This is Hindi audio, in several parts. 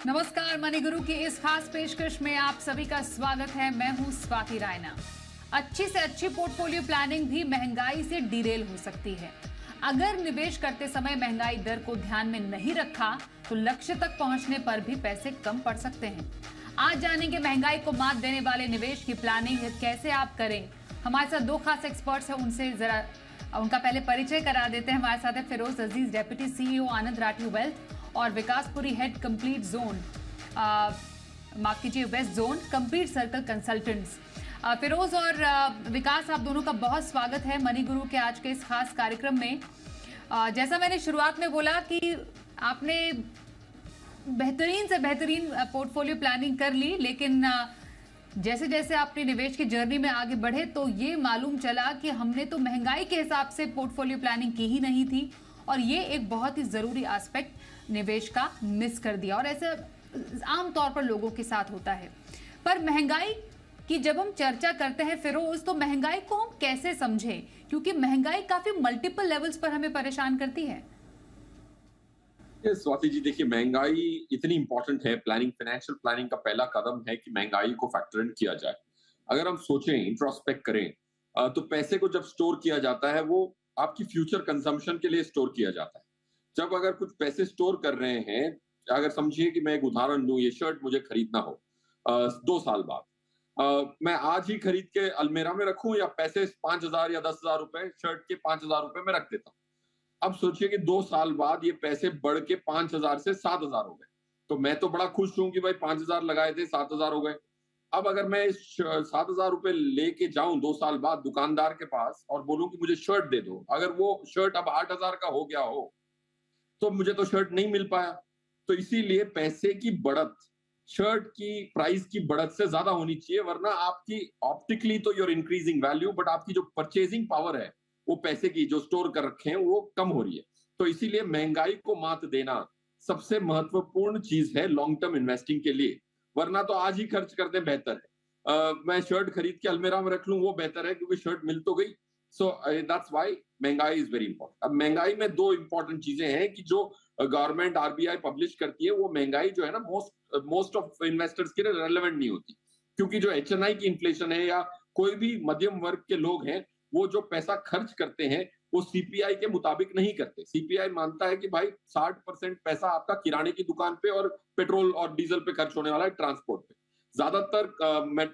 नमस्कार, मनी गुरु की इस खास पेशकश में आप सभी का स्वागत है। मैं हूं स्वाति रायना। अच्छी से अच्छी पोर्टफोलियो प्लानिंग भी महंगाई से डिरेल हो सकती है। अगर निवेश करते समय महंगाई दर को ध्यान में नहीं रखा तो लक्ष्य तक पहुंचने पर भी पैसे कम पड़ सकते हैं। आज जानेंगे महंगाई को मात देने वाले निवेश की प्लानिंग कैसे आप करें। हमारे साथ दो खास एक्सपर्ट्स हैं, उनसे जरा उनका पहले परिचय करा देते हैं। हमारे साथ है Firoz Aziz, deputy CEO Anand Rathi wealth, और Vikas Puri, head complete zone, माफ कीजिए west zone, complete circle consultants. Firoz और विकास, आप दोनों का बहुत स्वागत है मनी गुरु के आज के इस खास कार्यक्रम में। जैसा मैंने शुरुआत में बोला कि आपने बेहतरीन से बेहतरीन पोर्टफोलियो प्लानिंग कर ली, लेकिन जैसे जैसे आपने निवेश की जर्नी में आगे बढ़े तो ये मालूम चला कि हमने तो महंगाई के हिसाब से पोर्टफोलियो प्लानिंग की ही नहीं थी, और ये एक बहुत ही जरूरी एस्पेक्ट निवेश का मिस कर दिया। और ऐसे आमतौर पर लोगों के साथ होता है। पर महंगाई की जब हम चर्चा करते हैं फिरोज, तो महंगाई को हम कैसे समझें, क्योंकि महंगाई काफी मल्टीपल लेवल्स पर हमें परेशान करती है। स्वाति जी, देखिए, महंगाई इतनी इंपॉर्टेंट है। फाइनेंशियल प्लानिंग का पहला कदम है कि महंगाई को फैक्टर इन किया जाए। अगर हम सोचें, इंट्रोस्पेक्ट करें, तो पैसे को जब स्टोर किया जाता है वो आपकी फ्यूचर कंजम्पशन के लिए स्टोर किया जाता है। जब अगर कुछ पैसे स्टोर कर रहे हैं, अगर समझिए कि मैं एक उदाहरण दूं, ये शर्ट मुझे खरीदना हो 2 साल बाद, मैं आज ही खरीद के अलमेरा में रखूं या पैसे 5,000 या 10,000 रुपए शर्ट के 5,000 रुपए में रख देता हूं। अब सोचिए कि 2 साल बाद ये पैसे बढ़ के 5,000 से 7,000 हो गए। तो मैं तो बड़ा खुश हूं कि भाई 5,000 लगाए थे, 7,000 हो गए। अब अगर मैं इस 7,000 रुपए लेके जाऊं 2 साल बाद दुकानदार के पास और बोलूं कि मुझे शर्ट दे दो, अगर वो शर्ट अब 8,000 का हो गया हो तो मुझे तो शर्ट नहीं मिल पाया। तो इसीलिए पैसे की बढ़त शर्ट की प्राइस की बढ़त से ज्यादा होनी चाहिए, वरना आपकी ऑप्टिकली तो यूर इंक्रीजिंग वैल्यू, बट आपकी जो परचेजिंग पावर है वो पैसे की जो स्टोर कर रखे हैं वो कम हो रही है। तो इसीलिए महंगाई को मात देना सबसे महत्वपूर्ण चीज है लॉन्ग टर्म इन्वेस्टिंग के लिए। वरना तो आज ही खर्च कर दें बेहतर है। मैं शर्ट खरीद के अलमेरा में रख लूं वो बेहतर है, क्योंकि शर्ट मिल तो गई। सो दैट्स व्हाई महंगाई इज वेरी इंपॉर्टेंट। अब महंगाई में दो इंपॉर्टेंट चीजें हैं कि जो गवर्नमेंट आरबीआई पब्लिश करती है, वो महंगाई जो है ना, मोस्ट ऑफ इन्वेस्टर्स के लिए रेलेवेंट नहीं होती, क्योंकि जो एचएनआई की इन्फ्लेशन है या कोई भी मध्यम वर्ग के लोग हैं, वो जो पैसा खर्च करते हैं वो सीपीआई के मुताबिक नहीं करते। सीपीआई मानता है कि भाई 60% पैसा आपका किराने की दुकान पे और पेट्रोल और डीजल पे खर्च होने वाला है, ट्रांसपोर्ट पे। ज्यादातर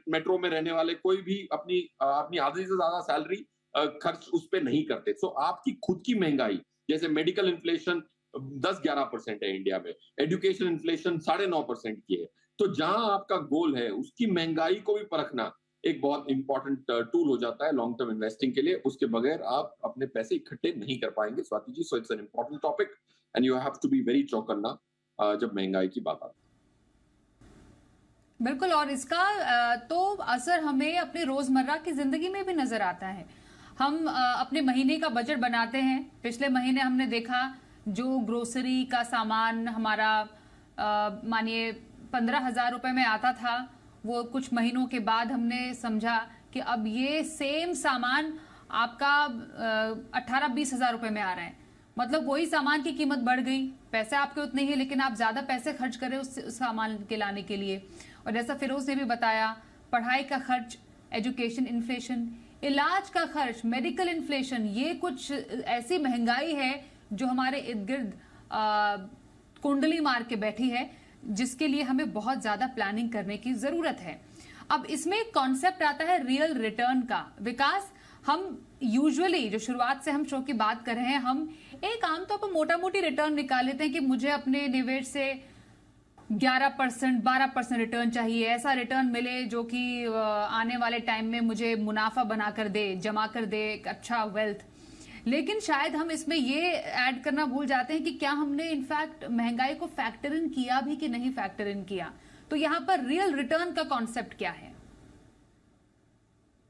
मेट्रो में रहने वाले कोई भी अपनी आधी से ज्यादा सैलरी खर्च उस पे नहीं करते। सो आपकी खुद की महंगाई, जैसे मेडिकल इन्फ्लेशन 10-11% है इंडिया में, एजुकेशन इन्फ्लेशन 9.5% की है। तो जहां आपका गोल है उसकी महंगाई को भी परखना एक बहुत इंपॉर्टेंट टूल हो जाता है लॉन्ग टर्म इन्वेस्टिंग के लिए। उसके बगैर आप अपने पैसे इकट्ठे नहीं कर पाएंगे, Swati ji. So it's an important topic and you have to be very चौकन्ना जब महंगाई की बात आती है। बिल्कुल, और इसका तो असर हमें अपनी रोजमर्रा की जिंदगी में भी नजर आता है। हम अपने महीने का बजट बनाते हैं। पिछले महीने हमने देखा जो ग्रोसरी का सामान हमारा मानिए 15,000 रुपए में आता था, वो कुछ महीनों के बाद हमने समझा कि अब ये सेम सामान आपका 18-20 हजार रुपए में आ रहा है। मतलब वही सामान की कीमत बढ़ गई, पैसे आपके उतने ही, लेकिन आप ज्यादा पैसे खर्च करें उस सामान के लाने के लिए। और जैसा फिरोज ने भी बताया, पढ़ाई का खर्च, एजुकेशन इन्फ्लेशन, इलाज का खर्च, मेडिकल इन्फ्लेशन, ये कुछ ऐसी महंगाई है जो हमारे इर्द गिर्द कुंडली मार के बैठी है, जिसके लिए हमें बहुत ज्यादा प्लानिंग करने की जरूरत है। अब इसमें एक कॉन्सेप्ट आता है रियल रिटर्न का। विकास, हम यूजुअली जो शुरुआत से हम शो की बात कर रहे हैं, हम एक आमतौर पर मोटा मोटी रिटर्न निकाल लेते हैं कि मुझे अपने निवेश से 11% 12% रिटर्न चाहिए, ऐसा रिटर्न मिले जो कि आने वाले टाइम में मुझे मुनाफा बना कर दे, जमा कर दे एक अच्छा वेल्थ। लेकिन शायद हम इसमें ये ऐड करना भूल जाते हैं कि क्या हमने इनफैक्ट महंगाई को फैक्टर इन किया भी कि नहीं फैक्टर इन किया। तो यहाँ पर रियल रिटर्न का कॉन्सेप्ट क्या है?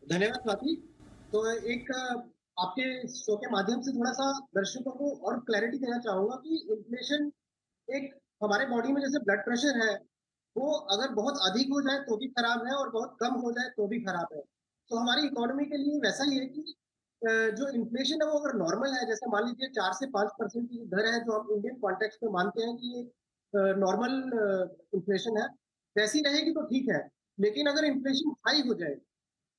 धन्यवाद स्वाति। तो एक आपके शो के माध्यम से थोड़ा सा दर्शकों को और क्लैरिटी देना चाहूंगा कि इन्फ्लेशन एक हमारे बॉडी में जैसे ब्लड प्रेशर है, वो अगर बहुत अधिक हो जाए तो भी खराब है और बहुत कम हो जाए तो भी खराब है। तो हमारी इकोनॉमी के लिए वैसा ही है कि जो इन्फ्लेशन है वो अगर नॉर्मल है, जैसे मान लीजिए 4 से 5% की दर है, जो हम इंडियन कॉन्टेक्स्ट में मानते हैं कि ये नॉर्मल इन्फ्लेशन है वैसी रहेगी तो ठीक है, लेकिन अगर इन्फ्लेशन हाई हो जाए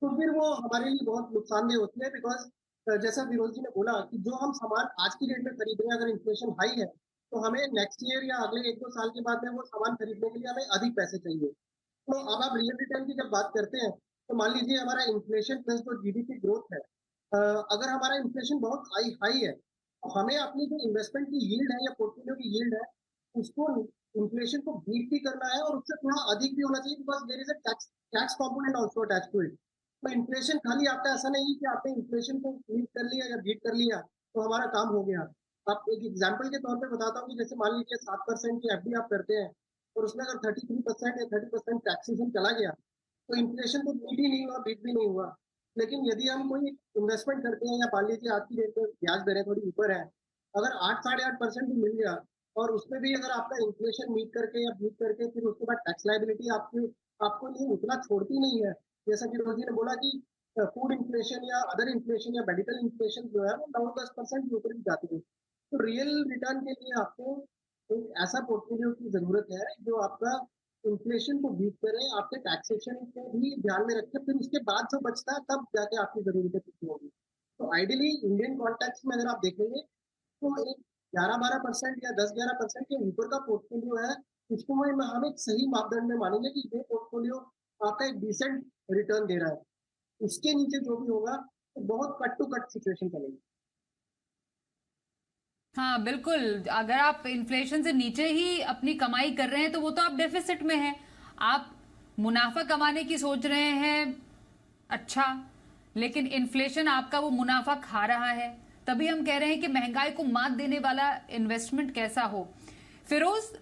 तो फिर वो हमारे लिए बहुत नुकसानदेह होती है, बिकॉज जैसा फिरोज जी ने बोला कि जो हम सामान आज की डेट में खरीद रहे हैं, अगर इन्फ्लेशन हाई है तो हमें नेक्स्ट ईयर या अगले 1-2 साल के बाद में वो सामान खरीदने के लिए हमें अधिक पैसे चाहिए। तो अब आप रियल रिटर्न की जब बात करते हैं तो मान लीजिए हमारा इन्फ्लेशन प्लस जो जीडीपी ग्रोथ है, अगर हमारा इन्फ्लेशन बहुत हाई हाई है तो हमें अपनी जो इन्वेस्टमेंट की यील्ड है या पोर्टफोलियो की यील्ड है उसको इन्फ्लेशन को बीट भी करना है और उससे थोड़ा अधिक भी होना चाहिए, because there is a tax component also attached to it. तो इन्फ्लेशन खाली आपका ऐसा नहीं कि आपने इन्फ्लेशन को बीट कर लिया या बीट कर लिया तो हमारा काम हो गया। आप एक एग्जाम्पल के तौर पे बताता हूँ कि जैसे मान लीजिए 7% की एफडी आप करते हैं और उसमें अगर 33% या 30% टैक्सेशन चला गया तो इन्फ्लेशन तो बीट ही नहीं हुआ, बीट भी नहीं हुआ। लेकिन यदि हम कोई इन्वेस्टमेंट करते हैं या मान लीजिए आज की डेट में ब्याज दरें थोड़ी ऊपर है, अगर 8-8.5% भी मिल गया और उसमें भी अगर आपका इन्फ्लेशन मीट करके या बीट करके फिर उसके बाद टैक्स लाइबिलिटी आपकी आपको लिए उतना छोड़ती नहीं है। जैसा कि रोजी ने बोला कि फूड इन्फ्लेशन या अदर इन्फ्लेशन या मेडिकल इन्फ्लेशन जो है वो 9-10% के ऊपर भी जाती है। तो रियल रिटर्न के लिए आपको एक ऐसा पोर्टफोलियो की जरूरत है जो आपका इन्फ्लेशन को बीट करे, आपके टैक्सेशन को भी ध्यान में रखे, फिर उसके बाद जो बचता है तब जाके आपकी जरूरतें पूरी होगी। तो आइडियली इंडियन कॉन्टेक्स्ट में अगर आप देखेंगे तो एक 11-12% या 10-11% के ऊपर का पोर्टफोलियो है, इसको हम एक सही मापदंड में मानेंगे कि ये पोर्टफोलियो आपका एक डिसेंट रिटर्न दे रहा है। इसके नीचे जो भी होगा तो बहुत कट टू कट सिचुएशन चलेगी। हाँ बिल्कुल, अगर आप इन्फ्लेशन से नीचे ही अपनी कमाई कर रहे हैं तो वो तो आप डेफिसिट में हैं। आप मुनाफा कमाने की सोच रहे हैं, अच्छा, लेकिन इन्फ्लेशन आपका वो मुनाफा खा रहा है। तभी हम कह रहे हैं कि महंगाई को मात देने वाला इन्वेस्टमेंट कैसा हो। फिरोज,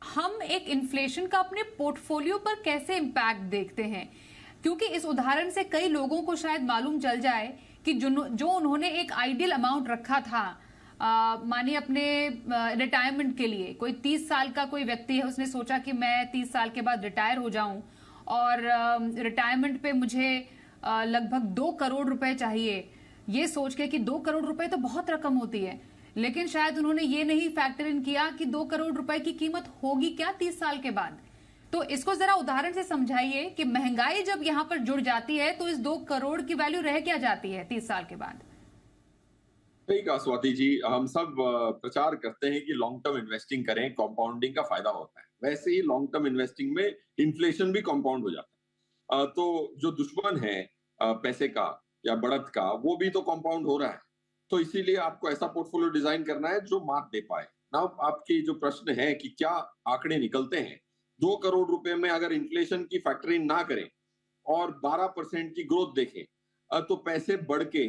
हम एक इन्फ्लेशन का अपने पोर्टफोलियो पर कैसे इम्पैक्ट देखते हैं, क्योंकि इस उदाहरण से कई लोगों को शायद मालूम चल जाए कि जो उन्होंने एक आइडियल अमाउंट रखा था, मानिए अपने रिटायरमेंट के लिए, कोई 30 साल का कोई व्यक्ति है, उसने सोचा कि मैं 30 साल के बाद रिटायर हो जाऊं और रिटायरमेंट पे मुझे लगभग 2 करोड़ रुपए चाहिए। ये सोच के कि 2 करोड़ रुपए तो बहुत रकम होती है, लेकिन शायद उन्होंने ये नहीं फैक्टर इन किया कि 2 करोड़ रुपए की कीमत होगी क्या 30 साल के बाद। तो इसको जरा उदाहरण से समझाइए कि महंगाई जब यहां पर जुड़ जाती है तो इस 2 करोड़ की वैल्यू रह क्या जाती है 30 साल के बाद। सही कहा स्वाति जी, हम सब प्रचार करते हैं कि लॉन्ग टर्म इन्वेस्टिंग करें, कंपाउंडिंग का फायदा होता है। वैसे ही लॉन्ग टर्म इन्वेस्टिंग में इन्फ्लेशन भी कंपाउंड हो जाता है। तो जो दुश्मन है पैसे का या बढ़त का, वो भी तो कंपाउंड हो रहा है। तो इसीलिए आपको ऐसा पोर्टफोलियो डिजाइन करना है जो मात दे पाए। नाउ आपकी जो प्रश्न है कि क्या आंकड़े निकलते हैं, 2 करोड़ रुपए में अगर इन्फ्लेशन की फैक्टरिंग ना करें और 12% की ग्रोथ देखें, तो पैसे बढ़ के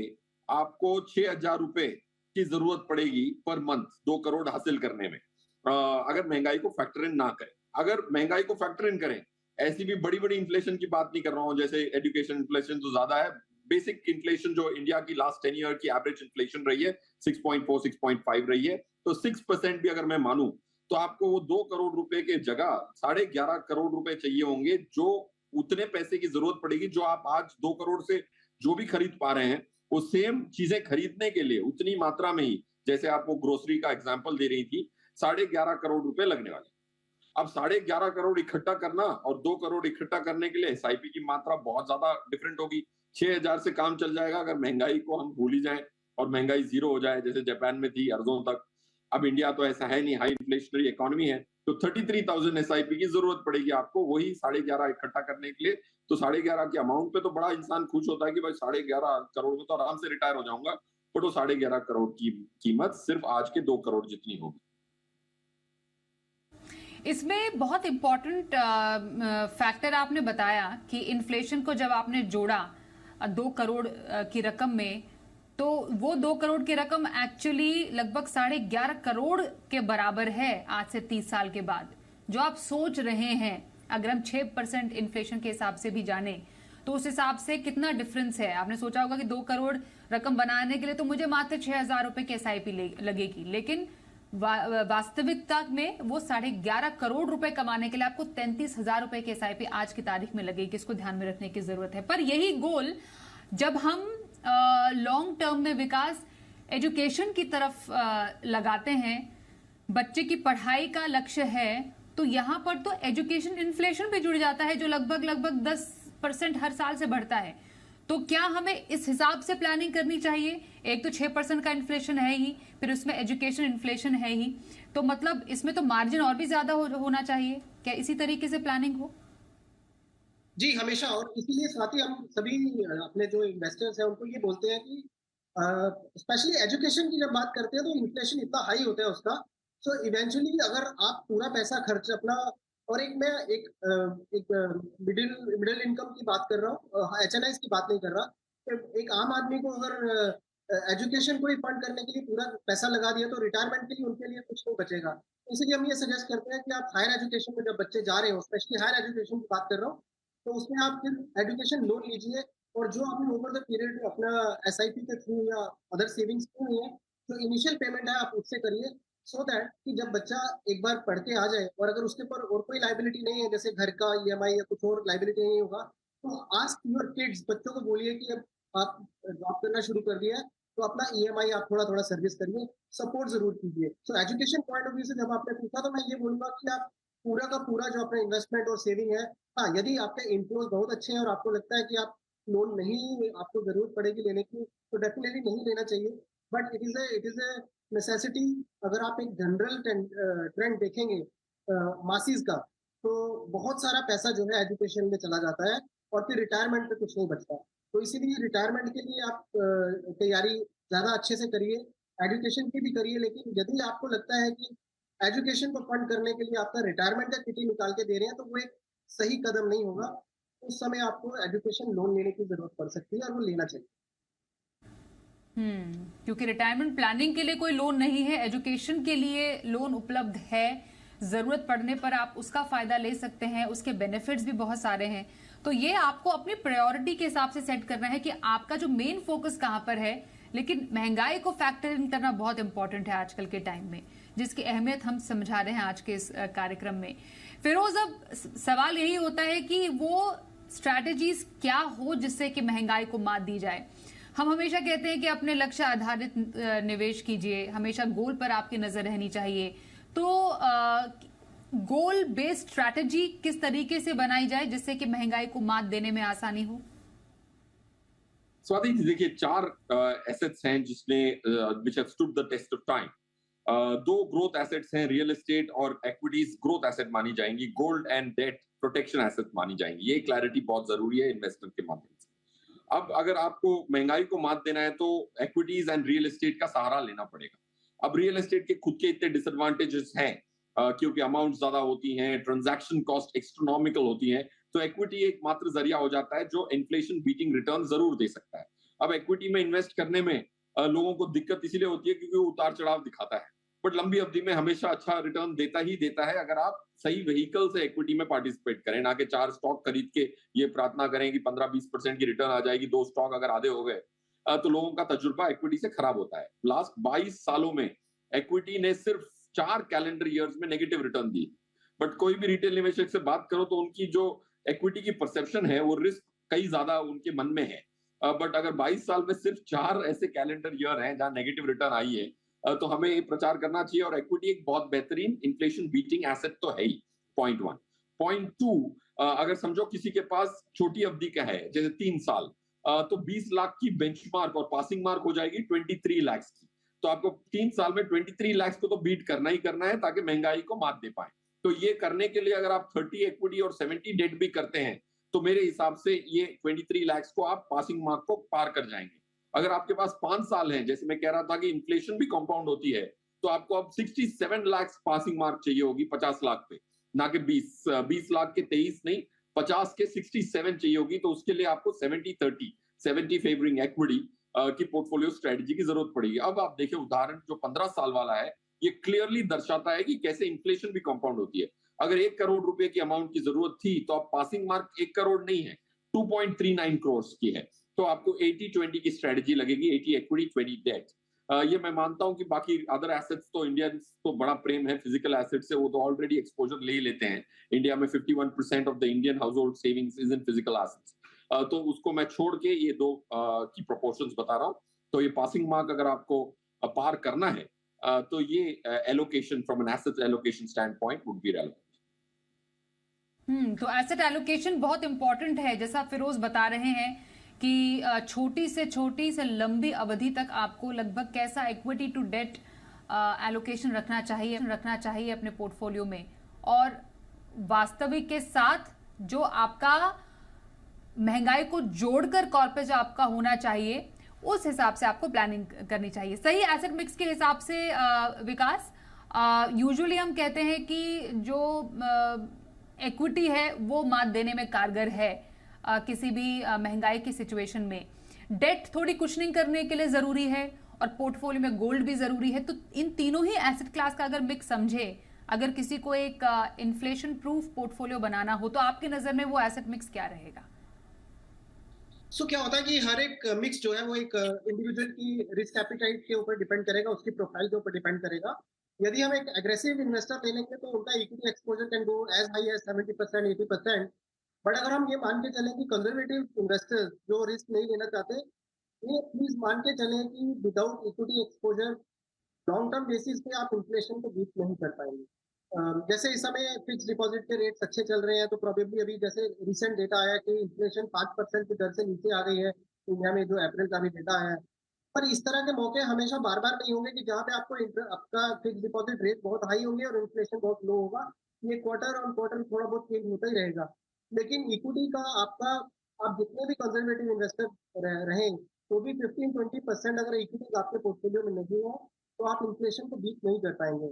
आपको 6,000 रुपए की जरूरत पड़ेगी पर मंथ 2 करोड़ हासिल करने में, अगर महंगाई को फैक्टर इन ना करें। अगर महंगाई को फैक्टर इन करें, ऐसी भी बड़ी बड़ी इन्फ्लेशन की बात नहीं कर रहा हूं, जैसे एजुकेशन इन्फ्लेशन तो ज्यादा है, बेसिक इन्फ्लेशन जो इंडिया की लास्ट 10 ईयर की एवरेज इन्फ्लेशन रही है 6.4 6.5 रही है, तो 6% भी अगर मैं मानूं तो आपको वो 2 करोड़ रुपए के जगह 11.5 करोड़ रुपए चाहिए होंगे, जो उतने पैसे की जरूरत पड़ेगी जो आप आज 2 करोड़ से जो भी खरीद पा रहे हैं, वो सेम चीजें खरीदने के लिए उतनी मात्रा में ही, जैसे आपको ग्रोसरी का एग्जांपल दे रही थी, 11.5 करोड़ रुपए लगने वाले। अब 11.5 करोड़ इकट्ठा करना और 2 करोड़ इकट्ठा करने के लिए एसआईपी की मात्रा बहुत ज्यादा डिफरेंट होगी। 6,000 से काम चल जाएगा अगर महंगाई को हम भूल ही जाए और महंगाई जीरो हो जाए, जैसे जापान में थी अर्जों तक। अब इंडिया तो ऐसा है नहीं, हाई इन्फ्लेशनरी इकोनॉमी है, तो 33,000 एसआईपी की जरूरत पड़ेगी आपको वही 11.5 इकट्ठा करने के लिए। तो 11.5 के अमाउंट पे तो बड़ा इंसान खुश होता है कि भाई 11.5 करोड़ में तो आराम से रिटायर हो जाऊंगा, बट वो 11.5 करोड़ की कीमत सिर्फ आज के 2 करोड़ जितनी होगी। इसमें बहुत इंपॉर्टेंट फैक्टर आपने बताया कि इन्फ्लेशन को जब आपने जोड़ा 2 करोड़ की रकम में, तो वो 2 करोड़ की रकम एक्चुअली लगभग 11.5 करोड़ के बराबर है आज से 30 साल के बाद। जो आप सोच रहे हैं, अगर हम 6% इन्फ्लेशन के हिसाब से भी जाने तो उस हिसाब से कितना डिफरेंस है। आपने सोचा होगा कि 2 करोड़ रकम बनाने के लिए तो मुझे मात्र 6,000 रुपए की एसआईपी लगेगी, लेकिन वास्तविकता में वो 11.5 करोड़ रुपए कमाने के लिए आपको 33,000 रुपए की एसआईपी आज की तारीख में लगेगी। इसको ध्यान में रखने की जरूरत है। पर यही गोल जब हम लॉन्ग टर्म में विकास एजुकेशन की तरफ लगाते हैं, बच्चे की पढ़ाई का लक्ष्य है तो यहाँ पर तो एजुकेशन इन्फ्लेशन भी जुड़ जाता है जो लगभग लगभग 10% हर साल से बढ़ता है। तो क्या हमें इस हिसाब से प्लानिंग करनी चाहिए? एक तो 6% का इन्फ्लेशन है ही, फिर उसमें एजुकेशन इन्फ्लेशन है ही, तो मतलब इसमें तो मार्जिन और भी ज्यादा होना चाहिए। क्या इसी तरीके से प्लानिंग हो? जी हमेशा, और इसीलिए साथ ही हम सभी अपने जो इन्वेस्टर्स हैं उनको ये बोलते हैं कि स्पेशली एजुकेशन की जब बात करते हैं तो इन्फ्लेशन इतना हाई होता है उसका, सो इवेंचुअली अगर आप पूरा पैसा खर्च अपना, और एक मैं एक मिडिल मिडिल इनकम की बात कर रहा हूँ, एचएनआईस की बात नहीं कर रहा, कि एक आम आदमी को अगर एजुकेशन को ही फंड करने के लिए पूरा पैसा लगा दिया तो रिटायरमेंट के लिए उनके लिए कुछ नहीं बचेगा। इसलिए हम ये सजेस्ट करते हैं कि आप हायर एजुकेशन में जब बच्चे जा रहे हो, स्पेशली हायर एजुकेशन की बात कर रहा हूँ, तो उसमें आप फिर एजुकेशन लोन लीजिए, और जो आपने ओवर द पीरियड अपना एसआईपी के थ्रू या अदर सेविंग्स की हुई है, जो इनिशियल पेमेंट है आप उससे करिए, सो दैट कि जब बच्चा एक बार पढ़ के आ जाए और अगर उसके ऊपर और कोई लाइबिलिटी नहीं है, जैसे घर का ईएमआई या कुछ और लाइबिलिटी नहीं होगा, तो आस्क योर किड्स, बच्चों को बोलिए कि अब आप जॉब करना शुरू कर दिया है तो अपना ईएमआई आप थोड़ा थोड़ा सर्विस करिए, सपोर्ट जरूर कीजिए। So education point of view से जब आपने पूछा तो मैं ये बोलूंगा कि आप पूरा का पूरा जो अपना इन्वेस्टमेंट और सेविंग है, हाँ यदि आपके इनफ्लोज बहुत अच्छे हैं और आपको लगता है कि आप लोन नहीं, आपको जरूरत पड़ेगी लेने की, तो डेफिनेटली नहीं लेना चाहिए। But it is a necessity. अगर आप एक जनरल ट्रेंड देखेंगे मासिस का, तो बहुत सारा पैसा जो है एजुकेशन में चला जाता है और फिर रिटायरमेंट पे कुछ नहीं बचता। तो इसीलिए रिटायरमेंट के लिए आप तैयारी ज्यादा अच्छे से करिए, एजुकेशन की भी करिए, लेकिन यदि आपको लगता है कि एजुकेशन को फंड करने के लिए आपका रिटायरमेंट का किटी निकाल के दे रहे हैं, तो वो एक सही कदम नहीं होगा। उस समय आपको एजुकेशन लोन लेने की जरूरत पड़ सकती है और वो लेना चाहिए। क्योंकि रिटायरमेंट प्लानिंग के लिए कोई लोन नहीं है, एजुकेशन के लिए लोन उपलब्ध है। जरूरत पड़ने पर आप उसका फायदा ले सकते हैं, उसके बेनिफिट्स भी बहुत सारे हैं। तो ये आपको अपनी प्रायोरिटी के हिसाब से सेट करना है कि आपका जो मेन फोकस कहाँ पर है। लेकिन महंगाई को फैक्टर इन करना बहुत इंपॉर्टेंट है आजकल के टाइम में, जिसकी अहमियत हम समझा रहे हैं आज के इस कार्यक्रम में। फिरोज, अब सवाल यही होता है कि वो स्ट्रैटेजीज क्या हो जिससे कि महंगाई को मात दी जाए। हम हमेशा कहते हैं कि अपने लक्ष्य आधारित निवेश कीजिए, हमेशा गोल पर आपकी नजर रहनी चाहिए। तो गोल बेस्ड स्ट्रैटेजी किस तरीके से बनाई जाए जिससे कि महंगाई को मात देने में आसानी हो? स्वाति जी, देखिए 4 एसेट्स हैं जिसने which have stood the test of time. 2 growth assets हैं, रियल एस्टेट और इक्विटीज ग्रोथ एसेट मानी जाएंगी, gold and debt protection asset मानी जाएंगी। ये क्लैरिटी बहुत जरूरी है इन्वेस्टर के माध्यम से। अब अगर आपको महंगाई को मात देना है तो इक्विटीज एंड रियल एस्टेट का सहारा लेना पड़ेगा। अब रियल एस्टेट के खुद के इतने डिसएडवांटेजेस हैं, क्योंकि अमाउंट ज्यादा होती हैं, ट्रांजैक्शन कॉस्ट एक्स्ट्रोनॉमिकल होती है, तो इक्विटी एक मात्र जरिया हो जाता है जो इन्फ्लेशन बीटिंग रिटर्न जरूर दे सकता है। अब इक्विटी में इन्वेस्ट करने में लोगों को दिक्कत इसीलिए होती है क्योंकि वो उतार चढ़ाव दिखाता है, बट लंबी अवधि में हमेशा अच्छा रिटर्न देता ही देता है अगर आप सही व्हीकल से इक्विटी में पार्टिसिपेट करें, ना कि 4 स्टॉक खरीद के ये प्रार्थना करें कि 15-20% की रिटर्न आ जाएगी, 2 स्टॉक अगर आधे हो गए, तो लोगों का तजुर्बा इक्विटी से खराब होता है। लास्ट 22 सालों में इक्विटी ने सिर्फ 4 कैलेंडर ईयर्स में नेगेटिव रिटर्न दी। बट कोई भी रिटेल निवेशक से बात करो तो उनकी जो इक्विटी की परसेप्शन है वो रिस्क कई ज्यादा उनके मन में है। बट अगर 22 साल में सिर्फ 4 ऐसे कैलेंडर ईयर हैं जहां नेगेटिव रिटर्न आई है, तो हमें ये प्रचार करना चाहिए। और इक्विटी एक बहुत बेहतरीन इन्फ्लेशन बीटिंग एसेट तो है ही, पॉइंट 1। पॉइंट 2, अगर समझो किसी के पास छोटी अवधि का है जैसे 3 साल, तो 20 लाख की बेंचमार्क और पासिंग मार्क हो जाएगी 23 लाख की। तो आपको 3 साल में 23 लाख को तो बीट करना ही करना है ताकि महंगाई को मात दे पाए। तो ये करने के लिए अगर आप 30 इक्विटी और 70 डेट भी करते हैं तो मेरे हिसाब से ये 23 लाख को आप पासिंग मार्क को पार कर जाएंगे। अगर आपके पास 5 साल है, जैसे मैं कह रहा था कि इन्फ्लेशन भी कंपाउंड होती है, तो आपको अब 67 लाख पासिंग मार्क चाहिए होगी 50 लाख पे, ना कि 20 लाख के 23 नहीं, 50 के 67 चाहिए होगी। तो उसके लिए आपको 70-30, 70 फेवरिंग इक्विटी की पोर्टफोलियो स्ट्रेटजी की जरूरत पड़ेगी। अब आप देखिए उदाहरण जो 15 साल वाला है, ये क्लियरली दर्शाता है कि कैसे इन्फ्लेशन भी कंपाउंड होती है। अगर 1 करोड़ रुपए की अमाउंट की जरूरत थी तो अब पासिंग मार्क 1 करोड़ नहीं है, 2.39 करोड़ की है। तो आपको 80-20 की स्ट्रेटजी लगेगी, 80 इक्विटी 20 डेट। ये मैं मानता हूं कि बाकी अदर एसेट्स तो इंडियंस को बड़ा प्रेम है फिजिकल एसेट से, वो तो ऑलरेडी एक्सपोजर ले ही लेते हैं। इंडिया में 51% of the Indian house hold savings is in physical assets. तो उसको मैं छोड़ के ये 2 की प्रोपोर्शंस बता रहा हूं। तो ये पासिंग मार्क अगर आपको पार करना है तो ये allocation from an asset allocation stand point would be relevant. तो एसेट एलोकेशन बहुत इंपॉर्टेंट है, जैसा फिरोज बता रहे हैं कि छोटी से लंबी अवधि तक आपको लगभग कैसा इक्विटी टू डेट एलोकेशन रखना चाहिए अपने पोर्टफोलियो में, और वास्तविक के साथ जो आपका महंगाई को जोड़कर कॉर्पस जो आपका होना चाहिए उस हिसाब से आपको प्लानिंग करनी चाहिए। सही एसेट मिक्स के हिसाब से विकास, यूजुअली हम कहते हैं कि जो इक्विटी है वो मात देने में कारगर है किसी भी महंगाई की सिचुएशन में। डेट थोड़ी कुशनिंग करने के लिए जरूरी है और पोर्टफोलियो में गोल्ड भी जरूरी है। तो इन तीनों ही एसेट क्लास का अगर मिक्स समझे, अगर किसी को एक इन्फ्लेशन प्रूफ पोर्टफोलियो बनाना हो, तो आपकी नजर में वो एसेट मिक्स क्या रहेगा? क्या होता है कि हर एक मिक्स जो है वो एक इंडिविजुअल की रिस्क एपिटाइट के ऊपर डिपेंड करेगा, उसकी प्रोफाइल के ऊपर डिपेंड करेगा। यदि हम एक एग्रेसिव इन्वेस्टर ले लेंगे तो उनका equity exposure can go as high as 70% 80%। But अगर हम ये मान के चलें कि कंजर्वेटिव इन्वेस्टर्स जो रिस्क नहीं लेना चाहते, ये प्लीज मान के चलें कि without equity exposure long term basis पे आप इन्फ्लेशन को बीट नहीं कर पाएंगे। जैसे इस समय फिक्स डिपॉजिट के रेट्स अच्छे चल रहे हैं, तो प्रोबेबली अभी जैसे रिसेंट डेटा आया कि इन्फ्लेशन 5% की दर से नीचे आ गई है इंडिया में, जो अप्रैल का भी डेटा आया है। पर इस तरह के मौके हमेशा बार बार नहीं होंगे कि जहाँ पे आपका फिक्स डिपॉजिट रेट बहुत हाई होंगे और इन्फ्लेशन बहुत लो होगा। ये क्वार्टर ऑन क्वार्टर थोड़ा बहुत चेंज होता ही रहेगा। लेकिन इक्विटी का आपका, आप जितने भी कंजर्वेटिव इन्वेस्टर रहें, तो भी 15-20% अगर इक्विटी आपके पोर्टफोलियो में नहीं है तो आप इन्फ्लेशन को बीट नहीं कर पाएंगे।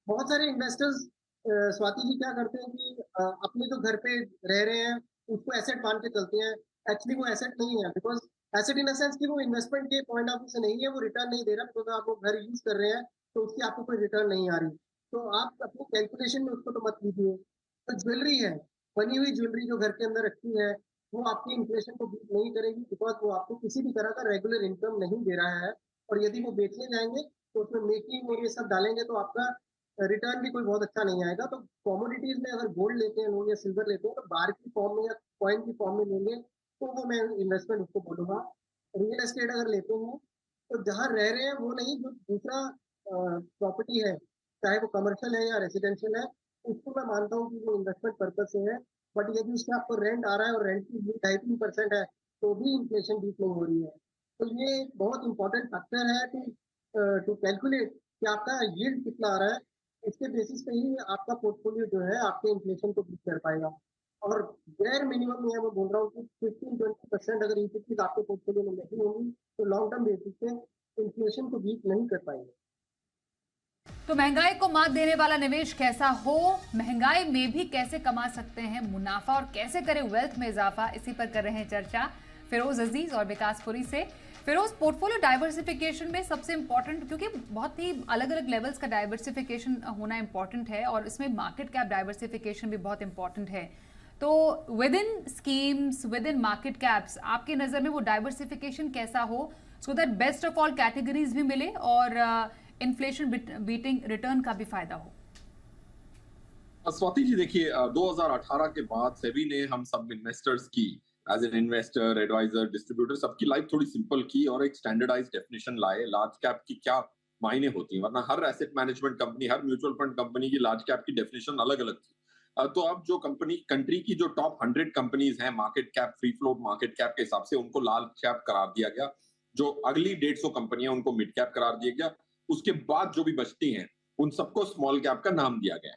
बहुत सारे इन्वेस्टर्स, स्वाति जी, क्या करते हैं कि अपने जो घर पे रह रहे हैं उसको एसेट मान के चलते हैं। एक्चुअली वो एसेट नहीं है, बिकॉज एसेट इन सेंस कि वो इन्वेस्टमेंट के पॉइंट ऑफ व्यू से नहीं है, वो रिटर्न नहीं दे रहा, बिकॉज आप वो घर यूज कर रहे हैं तो उसकी आपको कोई रिटर्न नहीं आ रही। तो आप अपनी कैलकुलेशन में उसको तो मत लीजिए। तो ज्वेलरी है, बनी हुई ज्वेलरी जो घर के अंदर रखी है, वो आपकी इन्फ्लेशन को बीट नहीं करेगी, बिकॉज वो आपको किसी भी तरह का रेगुलर इनकम नहीं दे रहा है। और यदि वो बेचने जाएंगे तो उसमें मेकिंग और ये सब डालेंगे तो आपका रिटर्न भी कोई बहुत अच्छा नहीं आएगा। तो कमोडिटीज में अगर गोल्ड लेते हैं लोग या सिल्वर लेते हैं तो बार की फॉर्म में या कॉइन की फॉर्म में लेंगे तो वो मैं इन्वेस्टमेंट उसको बोलूंगा। रियल एस्टेट अगर लेते हैं तो जहाँ रह रहे हैं वो नहीं, जो दूसरा प्रॉपर्टी है, चाहे वो कमर्शियल है या रेसिडेंशियल है, उसको मैं मानता हूँ कि वो इन्वेस्टमेंट पर्पज से है। बट यदि उससे आपको रेंट आ रहा है और रेंट की 2.5-3% है तो भी इन्फ्लेशन बीट नहीं हो रही है। तो ये एक बहुत इंपॉर्टेंट फैक्टर है टू कैलकुलेट कि आपका यील्ड कितना आ रहा है। इसके बेसिस पे ही आपका पोर्टफोलियो जो है आपके इन्फ्लेशन को बीट कर पाएगा। और वेयर मिनिमम में मैं बोल रहा हूँ कि 15-20% अगर इक्विटीज आपके पोर्टफोलियो में नहीं होंगी तो लॉन्ग टर्म बेसिस पे इन्फ्लेशन को बीट नहीं कर पाएंगे। तो महंगाई को मात देने वाला निवेश कैसा हो, महंगाई में भी कैसे कमा सकते हैं मुनाफा और कैसे करें वेल्थ में इजाफा, इसी पर कर रहे हैं चर्चा फिरोज अजीज और विकास पुरी से। फिरोज, पोर्टफोलियो डाइवर्सिफिकेशन में सबसे इंपॉर्टेंट, क्योंकि बहुत ही अलग अलग लेवल्स का डाइवर्सिफिकेशन होना इंपॉर्टेंट है और इसमें मार्केट कैप डाइवर्सिफिकेशन भी बहुत इंपॉर्टेंट है। तो with in schemes, with in market caps, आपकी नजर में वो डाइवर्सिफिकेशन कैसा हो so that best of all categories भी मिले और इन्फ्लेशन बीटिंग रिटर्न का भी फायदा हो? स्वाति जी, देखिए 2018 के बाद सेबी ने हम सब इन्वेस्टर्स की, as an investor, advisor, distributor, सबकी लाइफ थोड़ी सिंपल की और एक स्टैंडर्डाइज डेफिनेशन लाए लार्ज कैप की क्या मायने होती है। वरना हर एसेट मैनेजमेंट कंपनी, हर म्यूचुअल फंड कंपनी की लार्ज कैप की डेफिनेशन अलग अलग थी। तो अब जो कंट्री की जो टॉप 100 कंपनीज हैं market cap, free float market cap के हिसाब से, उनको लार्ज कैप करार दिया गया। जो अगली 150 कंपनियां उनको मिड कैप करार दिया गया। उसके बाद जो भी बचती हैं उन सबको स्मॉल कैप का नाम दिया गया।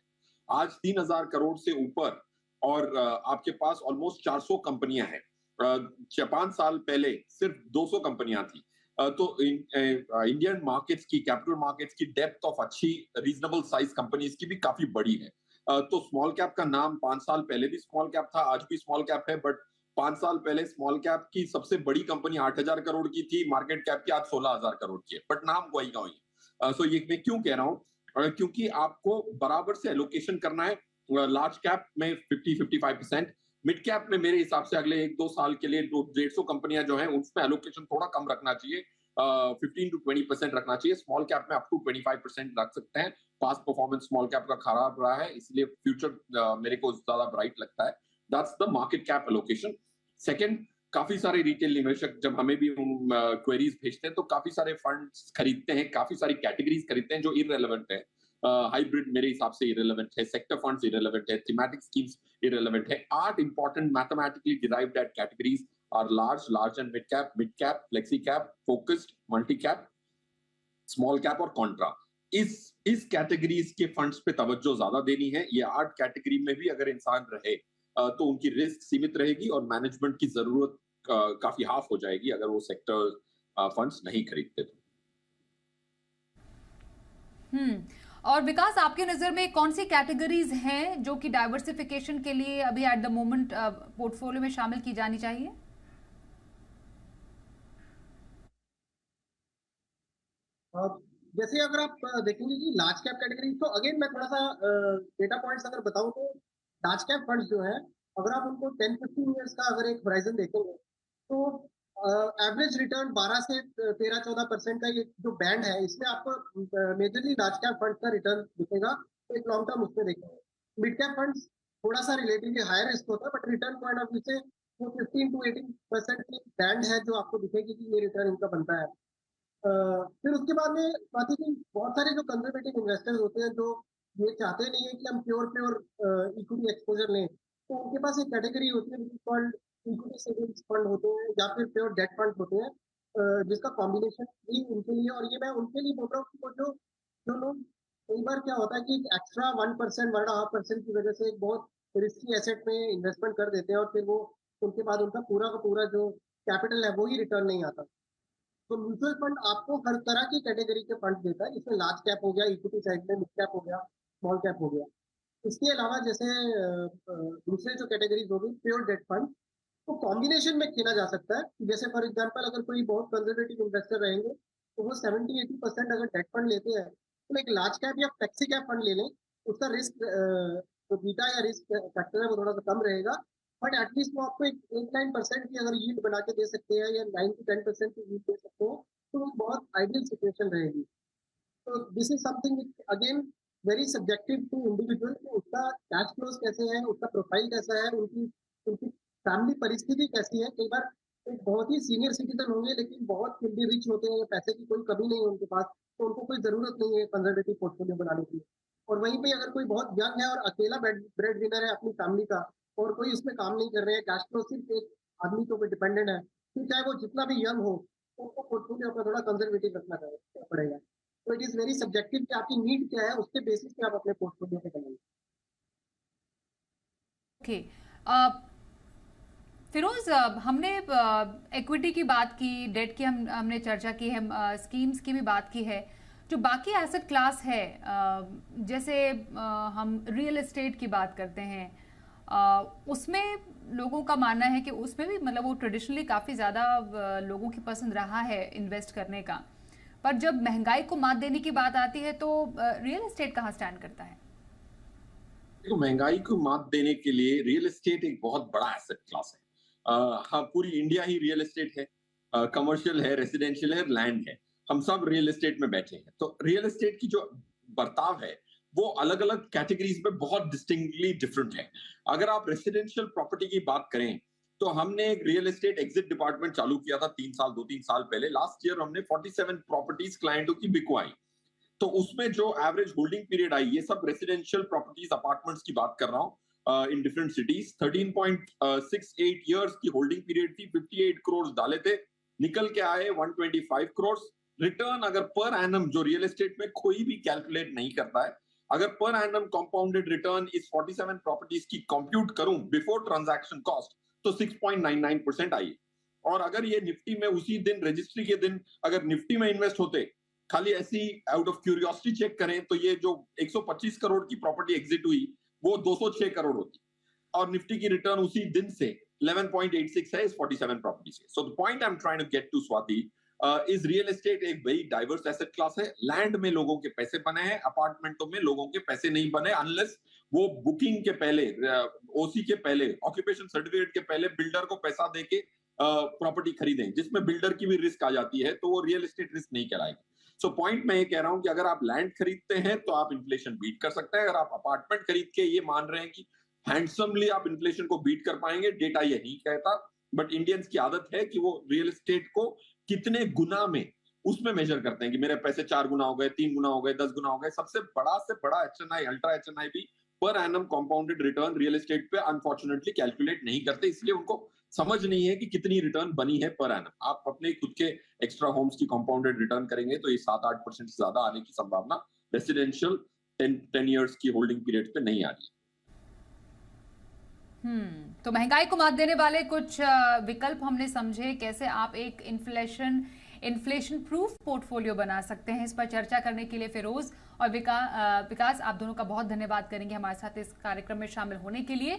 आज 3000 करोड़ से ऊपर और आपके पास ऑलमोस्ट 400 कंपनियां हैं। 5 साल पहले सिर्फ 200 कंपनियां थी। तो इंडियन मार्केट्स की, कैपिटल मार्केट्स की डेप्थ ऑफ अच्छी रीजनेबल साइज कंपनीज की भी काफी बड़ी है। तो स्मॉल कैप का नाम 5 साल पहले भी स्मॉल कैप था, आज भी स्मॉल कैप है। बट 5 साल पहले स्मॉल कैप की सबसे बड़ी कंपनी 8000 करोड़ की थी, मार्केट कैप की आज 16000 करोड़ की है, बट नाम वही का वही है। सो ये मैं क्यों कह रहा हूँ, क्योंकि आपको बराबर से एलोकेशन करना है। लार्ज कैप में 50-55%, मिड कैप में मेरे हिसाब से अगले 1-2 साल के लिए 150 कंपनियां जो हैं उसमें एलोकेशन थोड़ा कम रखना चाहिए, 15-20% रखना चाहिए। स्मॉल कैप में अप टू 25% रख सकते हैं। पास्ट परफॉर्मेंस स्मॉल कैप का खराब रहा है, इसलिए फ्यूचर मेरे को ज्यादा ब्राइट लगता है। That's the market cap allocation. Second, काफी सारे रिटेल निवेशक जब हमें भी क्वेरीज भेजते हैं तो काफी सारे फंड्स खरीदते हैं, काफी सारी कैटेगरीज खरीदते हैं जो इररेलेवेंट है। हाइब्रिड मेरे हिसाब से इररेलेवेंट है, सेक्टर फंड्स इररेलेवेंट है, थीमेटिक स्कीम्स इररेलेवेंट है। 8 important mathematically derived eight categories are large and mid cap, flexi cap, focused, multi cap, small cap और कॉन्ट्रा। इस कैटेगरीज के फंड्स पे तवज्जो ज्यादा देनी है। ये 8 कैटेगरी में भी अगर इंसान रहे तो उनकी रिस्क सीमित रहेगी और मैनेजमेंट की जरूरत काफी हाफ हो जाएगी अगर वो सेक्टर फंड्स नहीं खरीदते तो। और विकास, आपकी नजर में कौन सी कैटेगरीज हैं जो कि डाइवर्सिफिकेशन के लिए अभी एट द मोमेंट पोर्टफोलियो में शामिल की जानी चाहिए? जैसे अगर आप देखेंगे कि लार्ज कैप कैटेगरी, तो अगेन मैं थोड़ा सा डेटा पॉइंट्स अगर बताऊं तो लार्ज कैप फंड्स जो है, अगर आप उनको 10-15 इयर्स का अगर एक होराइजन देखेंगे तो एवरेज रिटर्न 12 से 13-14% का ये जो बैंड है, इसमें आपको मेजरली लार्ज कैप फंड का रिटर्न दिखेगा। एक लॉन्ग टर्म उसमें देखेंगे। मिड कैप फंड्स थोड़ा सा रिलेटिवली हायर रिस्क होता है, but return point of view से वो 15-18% की बैंड है जो आपको दिखेगी कि ये रिटर्न इनका बनता है। फिर उसके बाद में बात है कि बहुत सारे जो कंजर्वेटिव इन्वेस्टर्स होते हैं जो ये चाहते नहीं है कि हम प्योर इक्विटी एक्सपोजर लें, तो उनके पास एक कैटेगरी होती है जिसको कॉल्ड इक्विटी सेविंग्स फंड होते हैं या फिर प्योर डेट फंड होते हैं, जिसका कॉम्बिनेशन भी उनके लिए। और ये मैं उनके लिए बोल रहा हूँ कि वो जो जो लोग, कई बार क्या होता है कि एक्स्ट्रा 1%, 1.5% की वजह से एक बहुत रिस्की एसेट में इन्वेस्टमेंट कर देते हैं और फिर वो उनके बाद उनका पूरा का पूरा जो कैपिटल है वो ही रिटर्न नहीं आता। तो म्यूचुअल फंड आपको हर तरह की कैटेगरी के फंड देता है। इसमें लार्ज कैप हो गया, इक्विटी साइड में मिड कैप हो गया, स्मॉल कैप हो गया। इसके अलावा जैसे दूसरे जो कैटेगरीज हो गई प्योर डेट फंड, तो कॉम्बिनेशन में खेला जा सकता है। जैसे फॉर एग्जांपल अगर कोई बहुत कंजर्वेटिव इन्वेस्टर रहेंगे तो वो 70-80% अगर डेट फंड लेते हैं तो एक लार्ज कैप या फ्लेक्सी कैप फंड ले लें। उसका रिस्क जो बीटा या रिस्क फैक्टर है वो थोड़ा सा कम रहेगा, बट एटलीस्ट वो आपको एक 8-9% की अगर यील्ड बना के दे सकते हैं या 9-10% की यील्ड दे सकते हैं, तो वो बहुत आइडियल सिचुएशन रहेगी। तो this is something again very subjective to individual कि उसका कैश फ्लोज कैसे है, उसका प्रोफाइल कैसा है, उनकी उनकी फैमिली परिस्थिति कैसी है। कई बार एक बहुत ही सीनियर सिटीजन होंगे लेकिन बहुत फिल्दी रिच होते हैं, पैसे की कोई कमी नहीं है उनके पास, तो उनको कोई जरूरत नहीं है कंजर्वेटिव पोर्टफोलियो बनाने की। और वहीं पे अगर कोई बहुत यंग है और अकेला ब्रेड विनर है अपनी फैमिली का और कोई उसमें काम नहीं कर रहे हैं, कैश फ्लो सिर्फ एक आदमी के ऊपर डिपेंडेंट है, फिर चाहे वो जितना भी यंग हो, उनको पोर्टफोलियो अपना थोड़ा कंजर्वेटिव रखना पड़ेगा। तो इट इज वेरी सब्जेक्टिव कि आपकी नीड क्या है, उसके बेसिस पे आप अपने पोर्टफोलियो पे बनाएंगे। ओके फिरोज, हमने इक्विटी की बात की, डेट की हमने चर्चा की है, स्कीम्स की भी बात की है। जो बाकी एसेट क्लास है, जैसे हम रियल एस्टेट की बात करते हैं, उसमें लोगों का मानना है कि उसमें भी मतलब वो ट्रेडिशनली काफ़ी ज़्यादा लोगों की पसंद रहा है इन्वेस्ट करने का, पर जब महंगाई को मात देने की बात आती है तो रियल एस्टेट कहाँ स्टैंड करता है? तो महंगाई को मात देने के लिए रियल एस्टेट एक बहुत बड़ा एसेट क्लास है। हाँ, पूरी इंडिया ही रियल एस्टेट है, कमर्शियल है, रेसिडेंशियल है, लैंड है, हम सब रियल एस्टेट में बैठे हैं। तो रियल एस्टेट की जो बर्ताव है वो अलग अलग कैटेगरीज में बहुत डिस्टिंक्टली डिफरेंट है। अगर आप रेसिडेंशियल प्रॉपर्टी की बात करें तो हमने एक रियल एस्टेट एग्जिट डिपार्टमेंट चालू किया था 2-3 साल पहले। लास्ट ईयर हमने 47 प्रॉपर्टीज क्लाइंटों की बिकवाई। तो उसमें जो एवरेज होल्डिंग पीरियड आई, ये सब रेसिडेंशियल प्रॉपर्टीज अपार्टमेंट्स की बात कर रहा हूं, इन डिफरेंट सिटीज, 13.68 इयर्स की होल्डिंग पीरियड थी। 58 करोड़ डाले थे, निकल के आए 125 करोड़। रिटर्न अगर पर एनम, जो रियल एस्टेट में कोई भी कैलकुलेट नहीं करता है, अगर पर एनम कंपाउंडेड रिटर्न इस 47 प्रॉपर्टीज की कंप्यूट करूं बिफोर ट्रांजैक्शन कॉस्ट तो 6.99% आई। और अगर ये निफ्टी में उसी दिन, रजिस्ट्री के दिन, अगर निफ्टी में इन्वेस्ट होते, खाली ऐसी आउट ऑफ क्यूरियोसिटी चेक करें तो ये जो 125 करोड़ की प्रॉपर्टी एग्जिट हुई वो 206 करोड़ होती, और निफ्टी की रिटर्न उसी दिन से 11.86 है इस 47 प्रॉपर्टी से। So the point I am trying to get to, Swati, is real estate एक वेरी डाइवर्स एसेट क्लास है। लैंड में लोगों के पैसे बने हैं, अपार्टमेंटों में लोगों के पैसे नहीं बने, अनलेस वो बुकिंग के पहले, ओसी के पहले, ऑक्यूपेशन सर्टिफिकेट के पहले बिल्डर को पैसा देके प्रॉपर्टी खरीदें, जिसमें बिल्डर की भी रिस्क आ जाती है, तो वो रियल एस्टेट रिस्क नहीं कहलाएगी। सो पॉइंट मैं ये कह रहा हूं कि अगर आप लैंड खरीदते हैं तो आप इन्फ्लेशन बीट कर सकते हैं। अगर आप अपार्टमेंट खरीद के ये मान रहे हैं कि हैंडसमली आप इन्फ्लेशन को बीट कर पाएंगे, डेटा ये नहीं कहता। बट इंडियंस की आदत है कि वो रियल एस्टेट को कितने गुना में उसमें मेजर करते हैं कि मेरे पैसे 4 गुना हो गए, 3 गुना हो गए, 10 गुना हो गए। सबसे बड़ा से बड़ा एचएनआई, अल्ट्रा एचएनआई भी per annum compounded return real estate पे अनफॉर्चुनेटली कैलकुलेट नहीं करते, इसलिए उनको समझ नहीं है कि कितनी रिटर्न बनी है पर एनम। आप अपने खुद के एक्स्ट्रा होम्स की कंपाउंडेड रिटर्न करेंगे तो ये 7-8% से ज्यादा आने की संभावना रेसिडेंशियल 10 इयर्स की होल्डिंग पीरियड पे नहीं आ रही। तो महंगाई को मात देने वाले कुछ विकल्प हमने समझे, कैसे आप एक इन्फ्लेशन प्रूफ पोर्टफोलियो बना सकते हैं। इस पर चर्चा करने के लिए फिरोज और विकास, आप दोनों का बहुत धन्यवाद करेंगे हमारे साथ इस कार्यक्रम में शामिल होने के लिए।